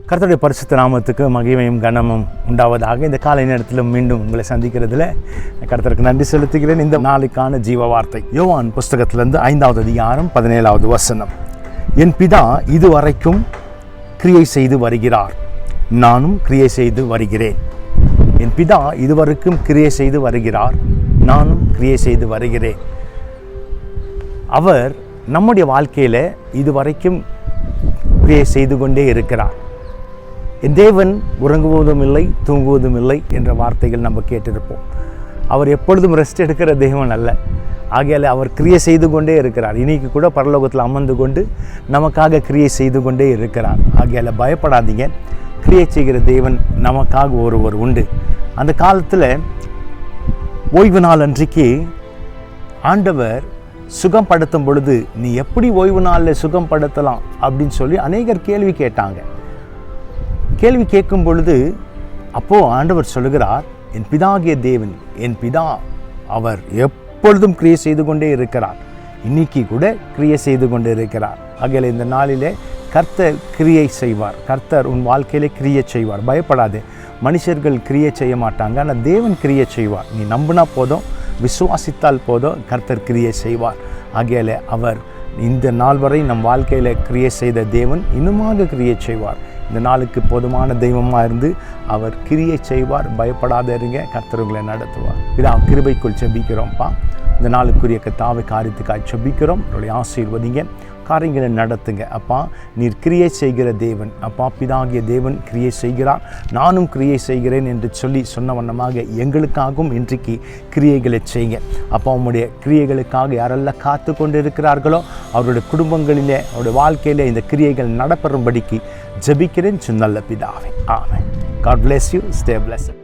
கர்த்தருடைய பரிசுத்த நாமத்துக்கு மகிமையும் கனமும் உண்டாவதாக. இந்த காலை நேரத்தில் மீண்டும் உங்களை சந்திக்கிறதுல கர்த்தருக்கு நன்றி செலுத்துகிறேன். இந்த நாளுக்கான ஜீவ வார்த்தை யோவான் புஸ்தகத்திலிருந்து 5வது அதிகாரம் 17வது வசனம். என் பிதா இதுவரைக்கும் கிரியை செய்து வருகிறார், நானும் கிரியை செய்து வருகிறேன். என் பிதா இதுவரைக்கும் கிரியை செய்து வருகிறார், நானும் கிரியை செய்து வருகிறேன். அவர் நம்முடைய வாழ்க்கையில் இதுவரைக்கும் கிரியை செய்து கொண்டே இருக்கிறார். என் தேவன் உறங்குவதும் இல்லை, தூங்குவதும் இல்லை என்ற வார்த்தைகள் நம்ம கேட்டிருப்போம். அவர் எப்பொழுதும் ரெஸ்ட் எடுக்கிற தேவன் அல்ல. ஆகையால் அவர் கிரியை செய்து கொண்டே இருக்கிறார். இன்னைக்கு கூட பரலோகத்தில் அமர்ந்து கொண்டு நமக்காக கிரியை செய்து கொண்டே இருக்கிறார். ஆகையால் பயப்படாதீங்க, கிரியை செய்கிற தேவன் நமக்காக ஒருவர் உண்டு. அந்த காலத்தில் ஓய்வு நாள் அன்றைக்கு ஆண்டவர் சுகம் படுத்தும் பொழுது, நீ எப்படி ஓய்வு நாளில் சுகம் படுத்தலாம் அப்படின்னு சொல்லி அநேகர் கேள்வி கேட்டாங்க. கேள்வி கேட்கும் பொழுது அப்போது ஆண்டவர் சொல்லுகிறார், என் பிதாகிய தேவன், என் பிதா அவர் எப்பொழுதும் கிரியை செய்து கொண்டே இருக்கிறார். இன்னைக்கு கூட கிரியை செய்து கொண்டே இருக்கிறார். ஆகையால் இந்த நாளிலே கர்த்தர் கிரியை செய்வார். கர்த்தர் உன் வாழ்க்கையிலே கிரியை செய்வார். பயப்படாதே. மனுஷர்கள் கிரியை செய்ய மாட்டாங்க, ஆனால் தேவன் கிரியை செய்வார். நீ நம்பினா போதும், விசுவாசித்தால் போதும், கர்த்தர் கிரியை செய்வார். ஆகையால் அவர் இந்த நாள் வரை நம் வாழ்க்கையில் கிரியை செய்த தேவன் இன்னுமாக கிரியை செய்வார். இந்த நாளுக்கு போதுமான தெய்வமாக இருந்து அவர் கிரியை செய்வார். பயப்படாத இருங்க, கர்த்தர் உங்களை நடத்துவார். இதா கிருபைக்குள் செபிக்கிறோம்ப்பா. இந்த நாளுக்குரிய கர்த்தாவை காரியத்துக்காக செபிக்கிறோம். அவருடைய ஆசீர்வதிங்க, காரியங்களை நடத்துங்க. அப்பா, நீர் கிரியை செய்கிற தேவன். அப்பா, பிதாகிய தேவன் கிரியை செய்கிறார், நானும் கிரியை செய்கிறேன் என்று சொல்லி சொன்ன வண்ணமாக எங்களுக்காகவும் இன்றைக்கு கிரியைகளை செய்யுங்க. அப்பா, உம்முடைய கிரியைகளுக்காக யாரெல்லாம் காத்து கொண்டு இருக்கிறார்களோ அவருடைய குடும்பங்களிலே, அவருடைய வாழ்க்கையிலே இந்த கிரியைகள் நடப்பெறும்படிக்கு ஜெபிக்கிறேன் நல்ல பிதாவே. ஆமென். God bless you. Stay blessed.